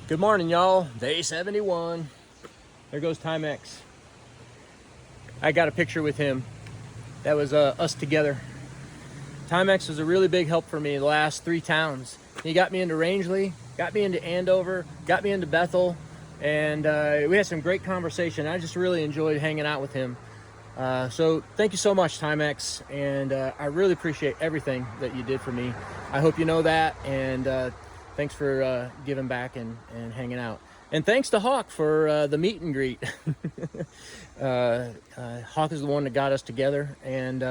Good morning, y'all. Day 71. There goes Timex. I got a picture with him. That was us together. Timex was a really big help for me the last 3 towns. He got me into Rangeley, got me into Andover, got me into Bethel, and we had some great conversation. I just really enjoyed hanging out with him. So thank you so much, Timex, and I really appreciate everything that you did for me. I hope you know that, and thanks for giving back and hanging out. And thanks to Hawk for the meet and greet. Hawk is the one that got us together, and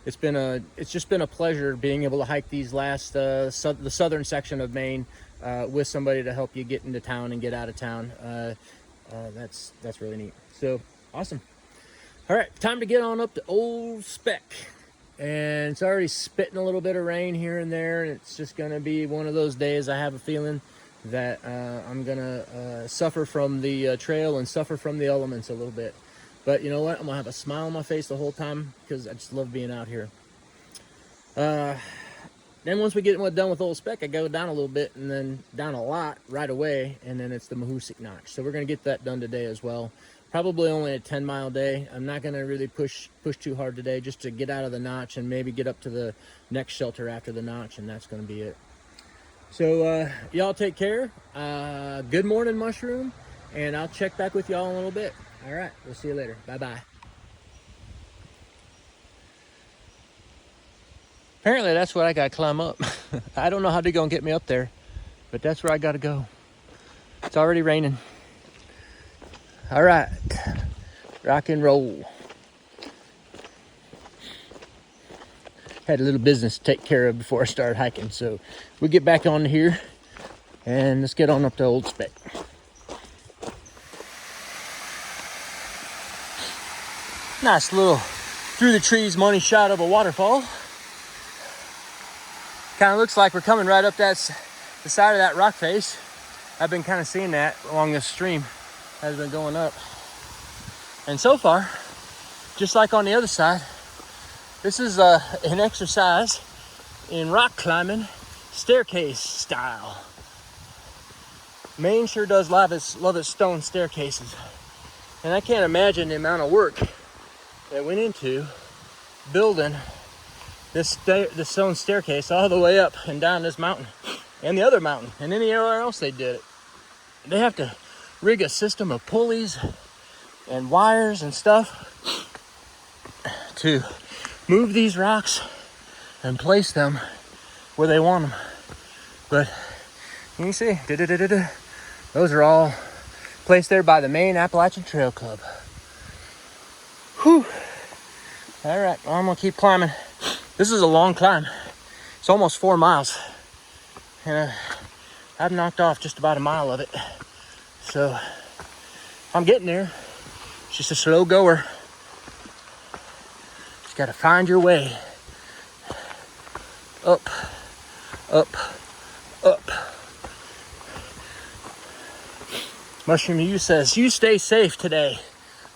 it's just been a pleasure being able to hike these last the southern section of Maine with somebody to help you get into town and get out of town. That's really neat. So awesome. All right, time to get on up to Old Speck. And it's already spitting a little bit of rain here and there, and it's just gonna be one of those days. I have a feeling that I'm gonna suffer from the trail and suffer from the elements a little bit. But you know what? I'm gonna have a smile on my face the whole time because I just love being out here. Then once we get done with Old Speck, I go down a little bit and then down a lot right away, and then it's the Mahoosuc Notch. So we're gonna get that done today as well. Probably only a 10-mile day. I'm not gonna really push too hard today, just to get out of the notch and maybe get up to the next shelter after the notch, and that's gonna be it. So y'all take care. Good morning, Mushroom, and I'll check back with y'all in a little bit. All right, we'll see you later. Bye-bye. Apparently that's what I gotta climb up. I don't know how they're gonna get me up there, but that's where I gotta go. It's already raining. All right, rock and roll. Had a little business to take care of before I started hiking, so we'll get back on here and let's get on up to Old Speck. Nice little through the trees money shot of a waterfall. Kind of looks like we're coming right up the side of that rock face. I've been kind of seeing that along this stream. Has been going up, and so far, just like on the other side, this is an exercise in rock climbing, staircase style. Maine sure does love its stone staircases, and I can't imagine the amount of work that went into building this stone staircase all the way up and down this mountain and the other mountain and anywhere else they did it. They have to rig a system of pulleys and wires and stuff to move these rocks and place them where they want them. But you can see, those are all placed there by the Maine Appalachian Trail Club. Whew. All right, well, I'm gonna keep climbing. This is a long climb. It's almost 4 miles, and I've knocked off just about a mile of it. So I'm getting there. It's just a slow goer. Just gotta find your way. Up, up, up. Mushroom U says, you stay safe today.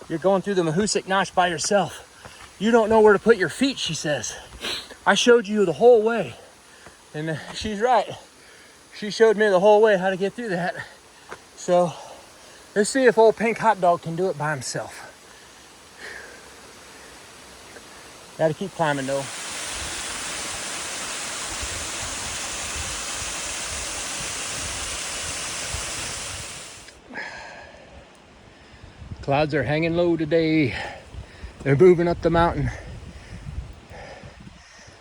You're going through the Mahoosuc Notch by yourself. You don't know where to put your feet, she says. I showed you the whole way. And she's right. She showed me the whole way how to get through that. So let's see if old Pink Hot Dog can do it by himself. Gotta keep climbing though. Clouds are hanging low today. They're moving up the mountain.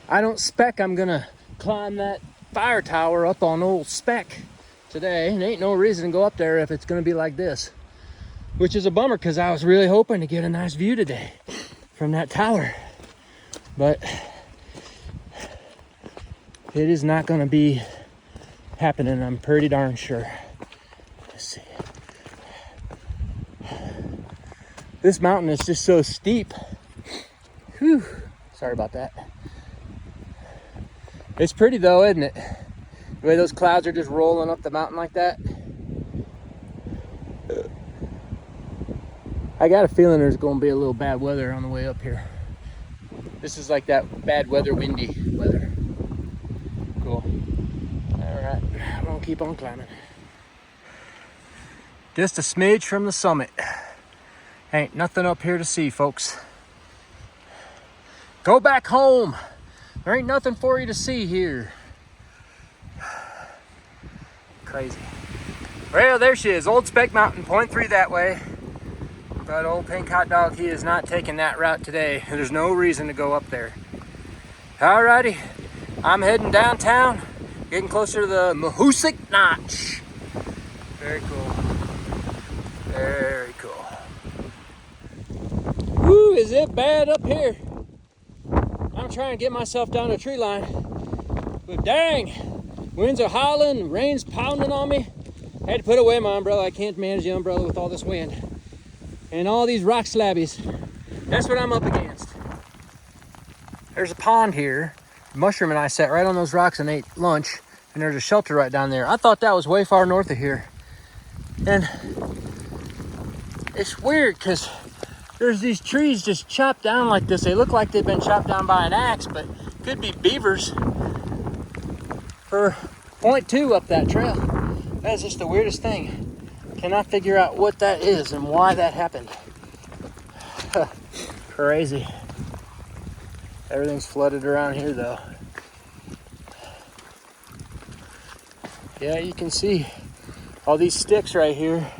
I don't expect I'm gonna climb that fire tower up on Old Speck today. And ain't no reason to go up there if it's gonna be like this, which is a bummer because I was really hoping to get a nice view today from that tower, but it is not gonna be happening, I'm pretty darn sure. Let's see. This mountain is just so steep. Whew. Sorry about that. It's pretty though, isn't it? The way those clouds are just rolling up the mountain like that. I got a feeling there's going to be a little bad weather on the way up here. This is like that bad weather, windy weather. Cool. All right, I'm going to keep on climbing. Just a smidge from the summit. Ain't nothing up here to see, folks. Go back home. There ain't nothing for you to see here. Crazy. Well, there she is, Old Speck Mountain, 0.3 that way. But old pink hot dog, he is not taking that route today. There's no reason to go up there. Alrighty, I'm heading downtown, getting closer to the Mahoosuc Notch. Very cool. Very cool. Woo, is it bad up here? I'm trying to get myself down the tree line, but dang, winds are howling, rain's pounding on me. I had to put away my umbrella. I can't manage the umbrella with all this wind. And all these rock slabbies. That's what I'm up against. There's a pond here. Mushroom and I sat right on those rocks and ate lunch. And there's a shelter right down there. I thought that was way far north of here. And it's weird because there's these trees just chopped down like this. They look like they've been chopped down by an axe, but could be beavers for 0.2 up that trail. That is just the weirdest thing. Cannot figure out what that is and why that happened. Crazy. Everything's flooded around here though. Yeah, you can see all these sticks right here.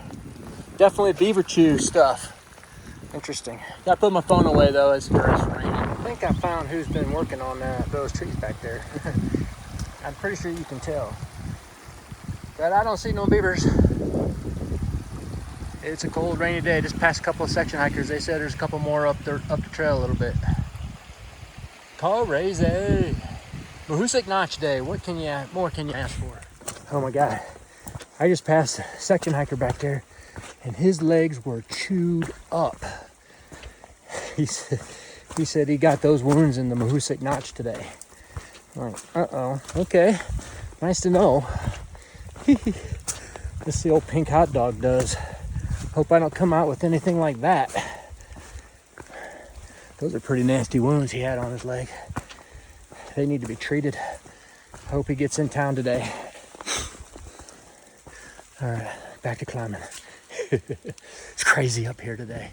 Definitely beaver chew stuff. Interesting. Gotta put my phone away though as it starts raining. I think I found who's been working on those trees back there. I'm pretty sure you can tell. But I don't see no beavers. It's a cold, rainy day. Just past a couple of section hikers. They said there's a couple more up the trail a little bit. Crazy. Mahoosuc Notch Day. What more can you ask for? Oh my God. I just passed a section hiker back there and his legs were chewed up. He said he got those wounds in the Mahoosuc Notch today. I'm like, uh-oh. Okay. Nice to know. This the old pink hot dog does. Hope I don't come out with anything like that. Those are pretty nasty wounds he had on his leg. They need to be treated. Hope he gets in town today. All right, back to climbing. It's crazy up here today.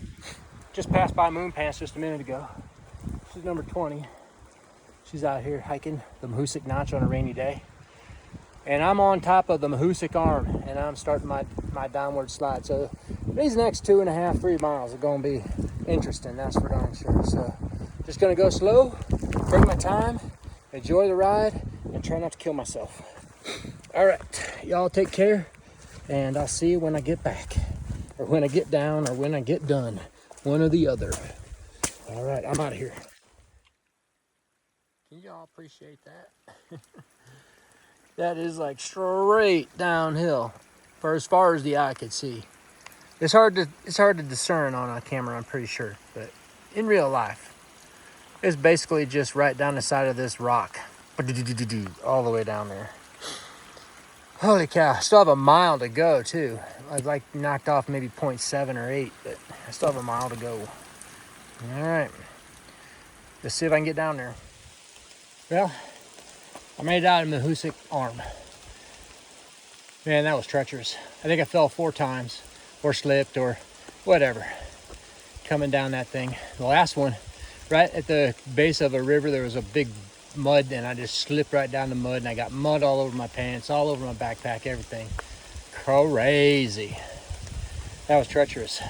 Just passed by Moon Pants just a minute ago. She's number 20. She's out here hiking the Mahoosuc Notch on a rainy day. And I'm on top of the Mahoosuc Arm, and I'm starting my downward slide. So these next 2.5, 3 miles are going to be interesting, that's for darn sure. So just going to go slow, take my time, enjoy the ride, and try not to kill myself. All right, y'all take care, and I'll see you when I get back, or when I get down, or when I get done, one or the other. All right, I'm out of here. Can y'all appreciate that? That is like straight downhill for as far as the eye could see. It's hard to discern on a camera, I'm pretty sure, but in real life, it's basically just right down the side of this rock, all the way down there. Holy cow! I still have a mile to go too. I've like knocked off maybe 0.7 or 8, but I still have a mile to go. All right, let's see if I can get down there. Well, I made it out of Mahoosuc Arm. Man, that was treacherous. I think I fell 4 times, or slipped, or whatever, coming down that thing. The last one, right at the base of a river, there was a big mud, and I just slipped right down the mud, and I got mud all over my pants, all over my backpack, everything. Crazy. That was treacherous.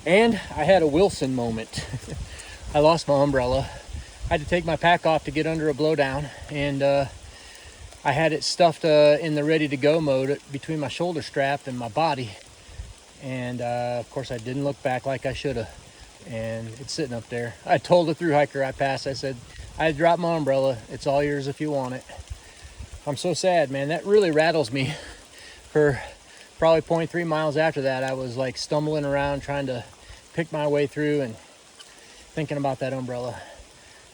And I had a Wilson moment. I lost my umbrella. I had to take my pack off to get under a blowdown, and I had it stuffed in the ready-to-go mode between my shoulder strap and my body. And of course, I didn't look back like I should have, and it's sitting up there. I told the thru hiker I passed, I said, I dropped my umbrella. It's all yours if you want it. I'm so sad, man. That really rattles me. For probably 0.3 miles after that, I was like stumbling around trying to pick my way through and thinking about that umbrella.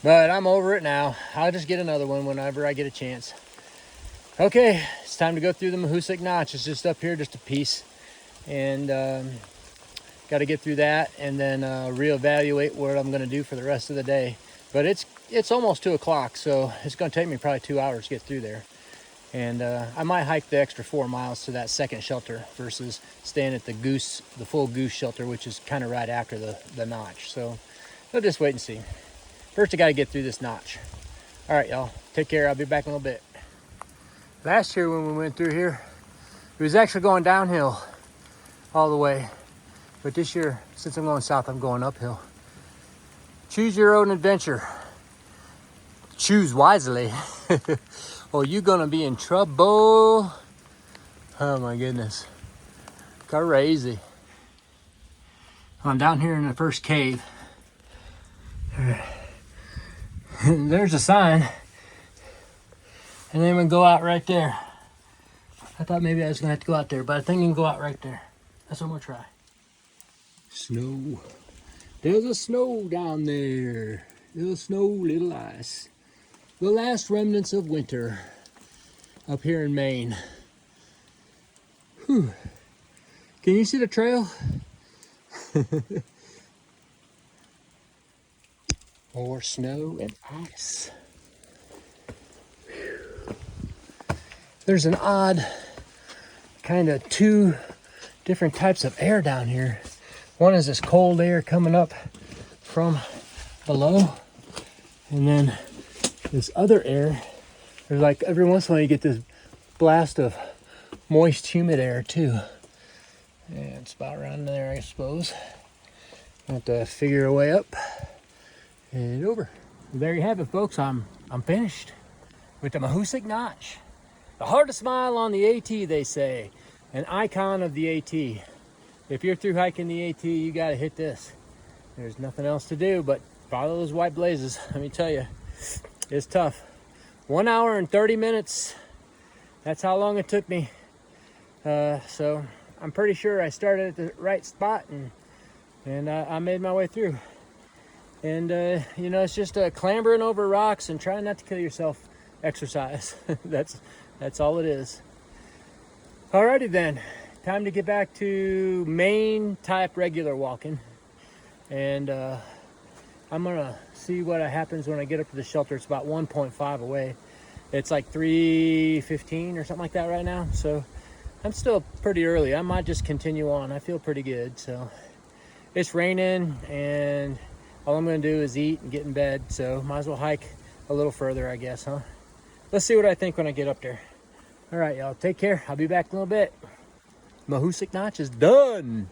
But I'm over it now. I'll just get another one whenever I get a chance. Okay, it's time to go through the Mahoosuc Notch. It's just up here, just a piece. And got to get through that and then reevaluate what I'm going to do for the rest of the day. But it's almost 2 o'clock, so it's going to take me probably 2 hours to get through there. And I might hike the extra 4 miles to that second shelter versus staying at the full goose shelter, which is kind of right after the notch. So we'll just wait and see. First, I got to get through this notch. All right, y'all. Take care. I'll be back in a little bit. Last year when we went through here, it was actually going downhill all the way. But this year, since I'm going south, I'm going uphill. Choose your own adventure. Choose wisely. Or you're gonna be in trouble. Oh my goodness. Crazy. I'm down here in the first cave. And there's a sign. And then we go out right there. I thought maybe I was gonna have to go out there, but I think you can go out right there. That's what I'm gonna try. Snow. There's a snow down there. Little snow, little ice. The last remnants of winter up here in Maine. Whew. Can you see the trail? More snow and ice. Whew. There's an odd kind of 2 different types of air down here. One is this cold air coming up from below, and then this other air, there's like every once in a while you get this blast of moist, humid air too. And it's about around there, I suppose. I have to figure a way up and over. There you have it, folks. I'm finished with the Mahoosuc Notch. The hardest mile on the AT, they say. An icon of the AT. If you're through hiking the AT, you gotta hit this. There's nothing else to do but follow those white blazes. Let me tell you, it's tough. 1 hour and 30 minutes. That's how long it took me. So I'm pretty sure I started at the right spot and I made my way through. And you know, it's just clambering over rocks and trying not to kill yourself exercise. That's all it is. Alrighty then, time to get back to Maine type regular walking. And I'm gonna see what happens when I get up to the shelter. It's about 1.5 away. It's like 3:15 or something like that right now. So I'm still pretty early. I might just continue on. I feel pretty good. So it's raining and all I'm gonna do is eat and get in bed. So might as well hike a little further, I guess, huh? Let's see what I think when I get up there. All right, y'all, take care. I'll be back in a little bit. Mahoosuc Notch is done.